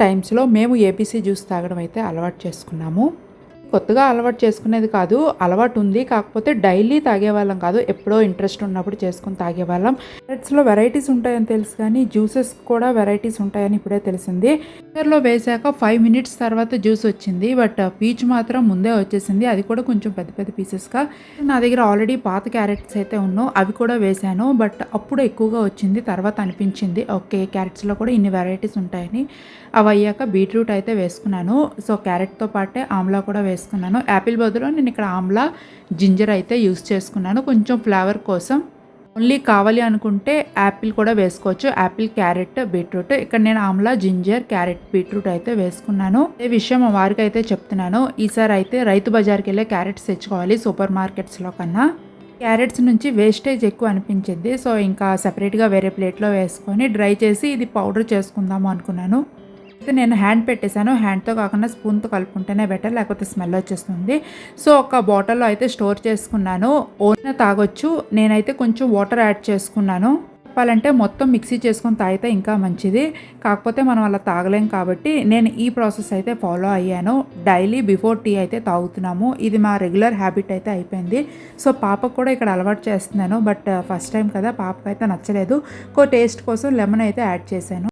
టైమ్స్లో మేము ABC juice తాగడం అయితే అలవాటు చేసుకున్నాము. కొత్తగా అలవాటు చేసుకునేది కాదు, అలవాటు ఉంది. కాకపోతే డైలీ తాగేవాళ్ళం కాదు, ఎప్పుడో ఇంట్రెస్ట్ ఉన్నప్పుడు చేసుకొని తాగేవాళ్ళం. ఫ్రూట్స్లో వెరైటీస్ ఉంటాయని తెలుసు కానీ జ్యూసెస్ కూడా వెరైటీస్ ఉంటాయని ఇప్పుడే తెలిసింది. కుక్కర్లో వేసాక 5 మినిట్స్ తర్వాత జ్యూస్ వచ్చింది, బట్ పీచ్ మాత్రం ముందే వచ్చేసింది. అది కూడా కొంచెం పెద్ద పెద్ద పీసెస్గా. నా దగ్గర ఆల్రెడీ పాత క్యారెట్స్ అయితే ఉన్నావు, అవి కూడా వేసాను. బట్ అప్పుడు ఎక్కువగా వచ్చింది, తర్వాత అనిపించింది ఓకే క్యారెట్స్లో కూడా ఇన్ని వెరైటీస్ ఉంటాయని. అవి అయ్యాక బీట్రూట్ అయితే వేసుకున్నాను. సో క్యారెట్తో పాటే ఆమ్లా కూడా వేసుకున్నాను. యాపిల్ బదులు నేను ఇక్కడ ఆమ్లా, జింజర్ అయితే యూస్ చేసుకున్నాను కొంచెం ఫ్లేవర్ కోసం. ఓన్లీ కావాలి అనుకుంటే యాపిల్ కూడా వేసుకోవచ్చు, యాపిల్, క్యారెట్, బీట్రూట్. ఇక్కడ నేను ఆమ్లా, జింజర్, క్యారెట్, బీట్రూట్ అయితే వేసుకున్నాను. ఈ విషయం మా వారికి అయితే చెప్తున్నాను. ఈసారి అయితే రైతు బజార్కి వెళ్ళే క్యారెట్స్ తెచ్చుకోవాలి సూపర్ మార్కెట్స్లో కన్నా. క్యారెట్స్ నుంచి వేస్టేజ్ ఎక్కువ అనిపించింది. సో ఇంకా సపరేట్గా వేరే ప్లేట్లో వేసుకొని డ్రై చేసి ఇది పౌడర్ చేసుకుందాము అనుకున్నాను. అయితే నేను హ్యాండ్ పెట్టేశాను, హ్యాండ్తో కాకుండా స్పూన్తో కలుపుకుంటేనే బెటర్, లేకపోతే స్మెల్ వచ్చేస్తుంది. సో ఒక బాటిల్లో అయితే స్టోర్ చేసుకున్నాను. ఓన్ తాగొచ్చు, నేనైతే కొంచెం వాటర్ యాడ్ చేసుకున్నాను. చెప్పాలంటే మొత్తం మిక్సీ చేసుకొని తాగితే ఇంకా మంచిది, కాకపోతే మనం అలా తాగలేం కాబట్టి నేను ఈ ప్రాసెస్ అయితే ఫాలో అయ్యాను. డైలీ బిఫోర్ టీ అయితే తాగుతున్నాము, ఇది మా రెగ్యులర్ హ్యాబిట్ అయితే అయిపోయింది. సో పాపకు కూడా ఇక్కడ అలవాటు చేస్తున్నాను, బట్ ఫస్ట్ టైం కదా, పాపకు అయితే నచ్చలేదు. టేస్ట్ కోసం లెమన్ అయితే యాడ్ చేశాను.